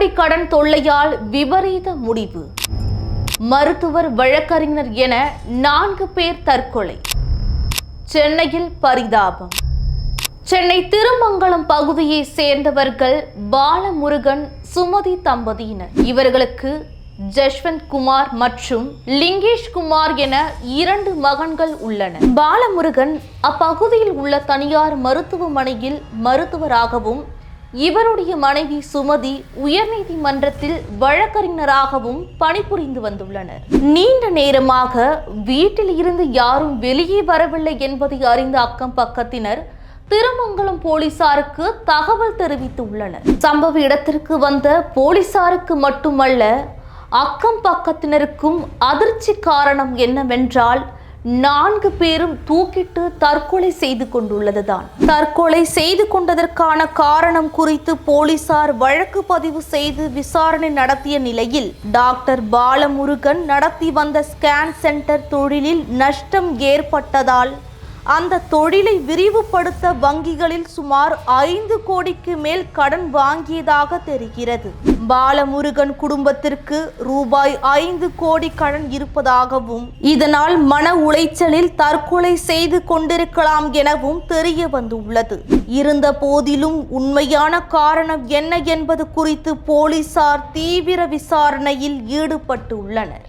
கோடி கடன் தொல்லையால் விபரீத முடிவு. மருத்துவர், வழக்கறிஞர் என 4 பேர் தற்கொலை. சென்னையில் பரிதாபம். சென்னை திருமங்கலம் பகுதியை சேர்ந்தவர்கள் பாலமுருகன், சுமதி தம்பதியினர். இவர்களுக்கு ஜஷ்வந்த் குமார் மற்றும் லிங்கேஷ் குமார் என 2 மகன்கள் உள்ளனர். பாலமுருகன் அப்பகுதியில் உள்ள தனியார் மருத்துவமனையில் மருத்துவராகவும், இவருடைய மனைவி சுமதி உயர்நீதிமன்றத்தில் வழக்கறிஞராகவும் பணிபுரிந்து வந்துள்ளனர். நீண்ட நேரமாக வீட்டில் இருந்து யாரும் வெளியே வரவில்லை என்பதை அறிந்த அக்கம் பக்கத்தினர் திருமங்கலம் போலீசாருக்கு தகவல் தெரிவித்துள்ளனர். சம்பவ இடத்திற்கு வந்த போலீசாருக்கு மட்டுமல்ல, அக்கம் பக்கத்தினருக்கும் அதிர்ச்சி. காரணம் என்னவென்றால் 4 பேரும் தூக்கிட்டு தற்கொலை செய்து கொண்டுள்ளதுதான். தற்கொலை செய்து கொண்டதற்கான காரணம் குறித்து போலீசார் வழக்கு பதிவு செய்து விசாரணை நடத்திய நிலையில், டாக்டர் பாலமுருகன் நடத்தி வந்த ஸ்கேன் சென்டர் தொழிலில் நஷ்டம் ஏற்பட்டதால் அந்த தொழிலை விரிவுபடுத்த வங்கிகளில் சுமார் 5 கோடிக்கு மேல் கடன் வாங்கியதாக தெரிகிறது. பாலமுருகன் குடும்பத்திற்கு ரூபாய் 5 கோடி கடன் இருப்பதாகவும், இதனால் மன உளைச்சலில் தற்கொலை செய்து கொண்டிருக்கலாம் எனவும் தெரிய வந்துள்ளது. இருந்த போதிலும் உண்மையான காரணம் என்ன என்பது குறித்து போலீசார் தீவிர விசாரணையில் ஈடுபட்டுள்ளனர்.